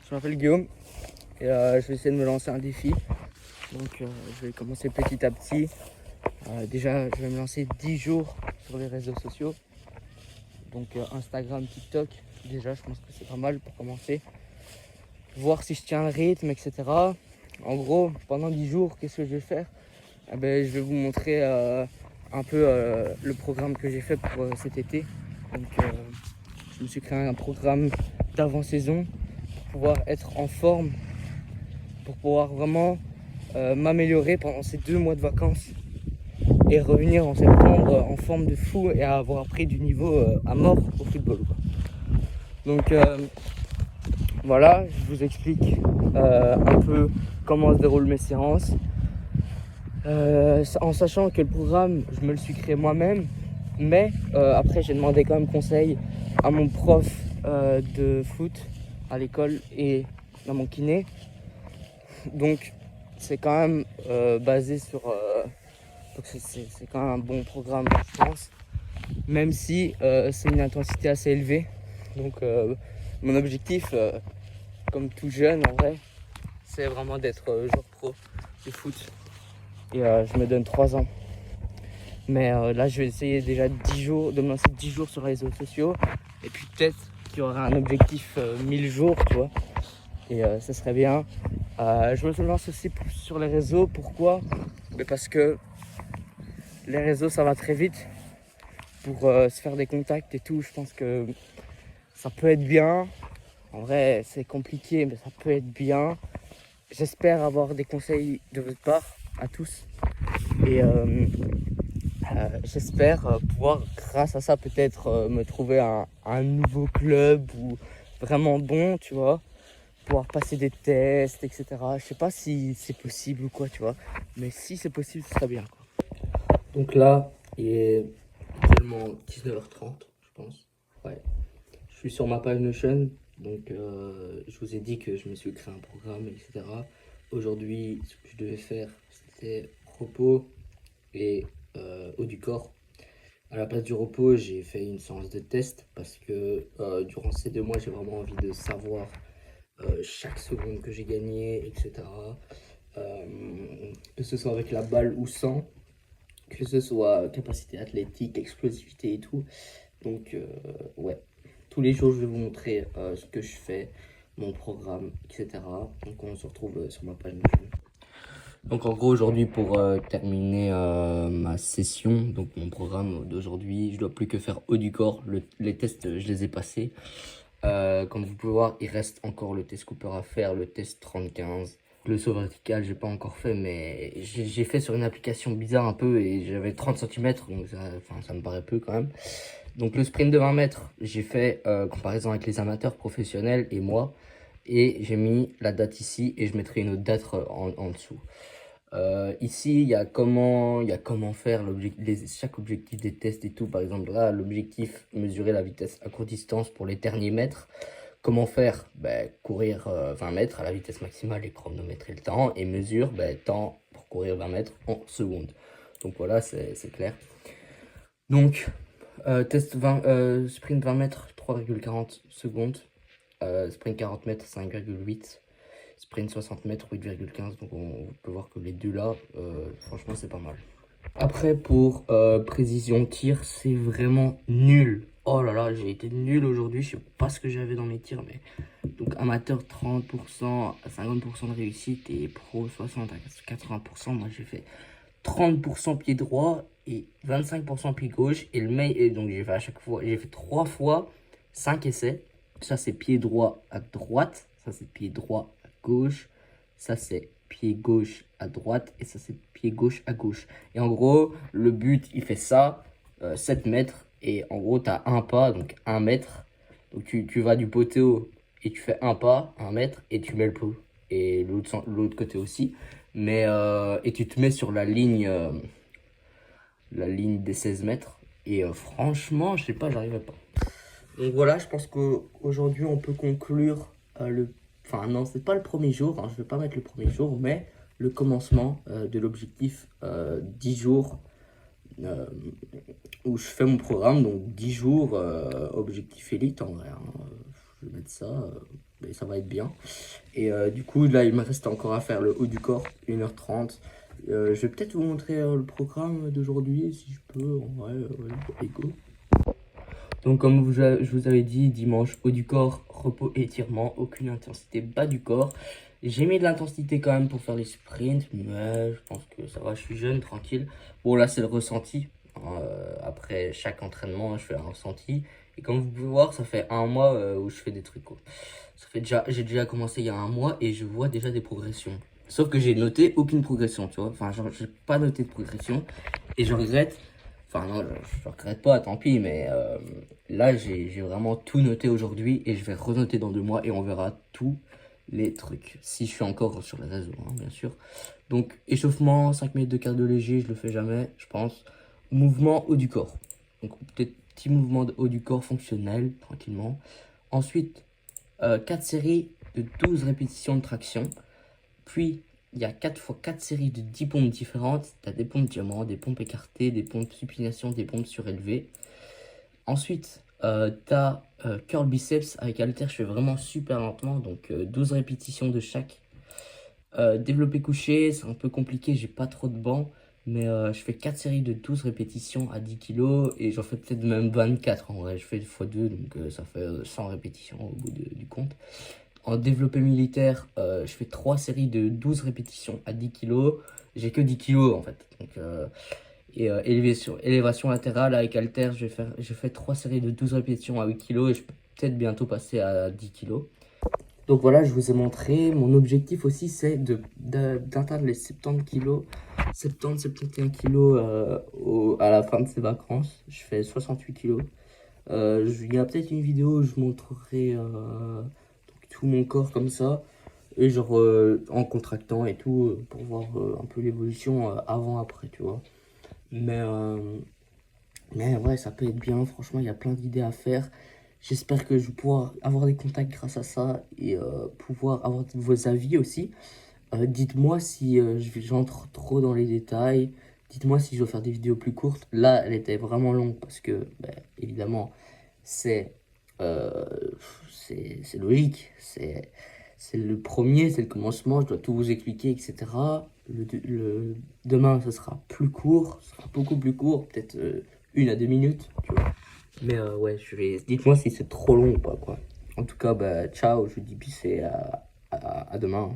je m'appelle Guillaume et je vais essayer de me lancer un défi. Donc je vais commencer petit à petit. Déjà, je vais me lancer 10 jours sur les réseaux sociaux. Donc Instagram, TikTok, déjà je pense que c'est pas mal pour commencer. Voir si je tiens le rythme, etc. En gros, pendant 10 jours, qu'est-ce que je vais faire? Je vais vous montrer un peu le programme que j'ai fait pour cet été. Donc je me suis créé un programme d'avant-saison pour pouvoir être en forme, pour pouvoir vraiment m'améliorer pendant ces 2 mois de vacances et revenir en septembre en forme de fou et avoir pris du niveau à mort au football, quoi. Donc voilà, je vous explique un peu comment se déroulent mes séances. En sachant que le programme, je me le suis créé moi-même, mais après j'ai demandé quand même conseil à mon prof de foot à l'école et à mon kiné. Donc c'est quand même basé sur... donc c'est quand même un bon programme, je pense, même si c'est une intensité assez élevée. Donc mon objectif, comme tout jeune en vrai, c'est vraiment d'être joueur pro de foot. Et je me donne 3 ans. Mais là, je vais essayer déjà 10 jours, de me lancer 10 jours sur les réseaux sociaux. Et puis peut-être qu'il y aura un objectif 1000 jours, tu vois. Et ça serait bien. Je me lance aussi sur les réseaux. Pourquoi? Parce que les réseaux, ça va très vite. Pour se faire des contacts et tout, je pense que ça peut être bien. En vrai, c'est compliqué, mais ça peut être bien. J'espère avoir des conseils de votre part à tous. Et j'espère pouvoir, grâce à ça, peut-être me trouver un nouveau club ou vraiment bon, tu vois. Pouvoir passer des tests, etc. Je sais pas si c'est possible ou quoi, tu vois. Mais si c'est possible, ce serait bien, quoi. Donc là, il est actuellement 19h30, je pense. Ouais. Je suis sur ma page Notion. Donc je vous ai dit que je me suis créé un programme, etc. Aujourd'hui, ce que je devais faire, c'était repos et haut du corps. À la place du repos, j'ai fait une séance de test parce que durant ces 2 mois, j'ai vraiment envie de savoir chaque seconde que j'ai gagnée, etc. Que ce soit avec la balle ou sans, que ce soit capacité athlétique, explosivité et tout. Donc, ouais, tous les jours, je vais vous montrer ce que je fais, mon programme, etc. Donc, on se retrouve sur ma page YouTube. Donc en gros aujourd'hui pour terminer ma session, donc mon programme d'aujourd'hui, je dois plus que faire haut du corps. Les tests je les ai passés. Comme vous pouvez voir, il reste encore le test Cooper à faire, le test 30-15. Le saut vertical j'ai pas encore fait, mais j'ai fait sur une application bizarre un peu et j'avais 30 cm, donc ça me paraît peu quand même. Donc le sprint de 20 mètres, j'ai fait comparaison avec les amateurs professionnels et moi. Et j'ai mis la date ici et je mettrai une autre date en dessous. Ici, il y a comment faire chaque objectif des tests et tout. Par exemple, là, l'objectif, mesurer la vitesse à courte distance pour les derniers mètres. Comment faire? Courir 20 mètres à la vitesse maximale et chronométrer le temps. Et mesure temps pour courir 20 mètres en secondes. Donc voilà, c'est clair. Donc, sprint 20 mètres, 3,40 secondes. Sprint 40 mètres, 5,8. Sprint 60 mètres, 8,15. Donc on peut voir que les deux là, franchement c'est pas mal. Après pour précision tir, c'est vraiment nul. Oh là là, j'ai été nul aujourd'hui. Je sais pas ce que j'avais dans mes tirs, mais donc amateur 30% à 50% de réussite et pro 60 à 80%. Moi j'ai fait 30% pied droit et 25% pied gauche. Et donc j'ai fait à chaque fois, j'ai fait 3 fois 5 essais. Ça c'est pied droit à droite, ça c'est pied droit à gauche, ça c'est pied gauche à droite et ça c'est pied gauche à gauche. Et en gros, le but il fait ça, 7 mètres et en gros tu as un pas, donc 1 mètre. Donc tu vas du poteau et tu fais un pas, 1 mètre et tu mets le pot. Et l'autre côté aussi. Mais et tu te mets sur la ligne des 16 mètres. Et franchement, je sais pas, j'arrivais pas. Donc voilà, je pense qu'aujourd'hui on peut conclure Enfin non, c'est pas le premier jour, hein, je vais pas mettre le premier jour, mais le commencement de l'objectif 10 jours euh, où je fais mon programme, donc 10 jours objectif élite en vrai, hein. Je vais mettre ça. ben, ça va être bien. Et du coup, là, il me reste encore à faire le haut du corps, 1h30. Je vais peut-être vous montrer le programme d'aujourd'hui, si je peux. En vrai, allez, go. Donc, comme je vous avais dit, dimanche, haut du corps, repos et étirement, aucune intensité, bas du corps. J'ai mis de l'intensité quand même pour faire les sprints, mais je pense que ça va, je suis jeune, tranquille. Bon, là, c'est le ressenti. Après chaque entraînement, je fais un ressenti. Et comme vous pouvez voir, ça fait un mois où je fais des trucs, quoi. J'ai déjà commencé il y a un mois et je vois déjà des progressions. Sauf que j'ai noté aucune progression, tu vois. Enfin, genre, j'ai pas noté de progression. Et je regrette. Enfin, non, je regrette pas, tant pis. Mais là, j'ai vraiment tout noté aujourd'hui. Et je vais renoter dans 2 mois. Et on verra tous les trucs. Si je suis encore sur les réseaux, hein, bien sûr. Donc, échauffement, 5 minutes de cardio léger. Je le fais jamais, je pense. Mouvement haut du corps. Donc, peut-être petit mouvement de haut du corps fonctionnel, tranquillement. Ensuite, 4 séries de 12 répétitions de traction. Puis, il y a 4 fois 4 séries de 10 pompes différentes. Tu as des pompes diamant, des pompes écartées, des pompes supination, des pompes surélevées. Ensuite, tu as curl biceps avec halter. Je fais vraiment super lentement. Donc, 12 répétitions de chaque. Développé couché, c'est un peu compliqué. J'ai pas trop de bancs. Mais je fais 4 séries de 12 répétitions à 10 kg. Et j'en fais peut-être même 24 en vrai. Je fais x2. Donc, ça fait 100 répétitions au bout du compte. En développé militaire, je fais 3 séries de 12 répétitions à 10 kg. J'ai que 10 kg en fait. Donc, élévation latérale avec halter, je fais 3 séries de 12 répétitions à 8 kg et je peux peut-être bientôt passer à 10 kg. Donc voilà, je vous ai montré. Mon objectif aussi, c'est d'atteindre les 70 kg, 70-71 kg à la fin de ces vacances. Je fais 68 kg. Il y a peut-être une vidéo où je montrerai tout mon corps comme ça. Et genre en contractant et tout, pour voir un peu l'évolution avant-après, tu vois. Mais, euh, mais ouais, ça peut être bien. Franchement, il y a plein d'idées à faire. J'espère que je vais pouvoir avoir des contacts grâce à ça et pouvoir avoir vos avis aussi. Dites-moi si j'entre trop dans les détails. Dites-moi si je dois faire des vidéos plus courtes. Là, elle était vraiment longue parce que, bah, évidemment, c'est euh, c'est logique. C'est le premier, c'est le commencement. Je dois tout vous expliquer, etc. Demain, ce sera plus court. Ce sera beaucoup plus court. Peut-être 1 à 2 minutes, tu vois. Mais ouais, dites-moi si c'est trop long ou pas, quoi. En tout cas, bah, ciao. Je vous dis bis et à demain.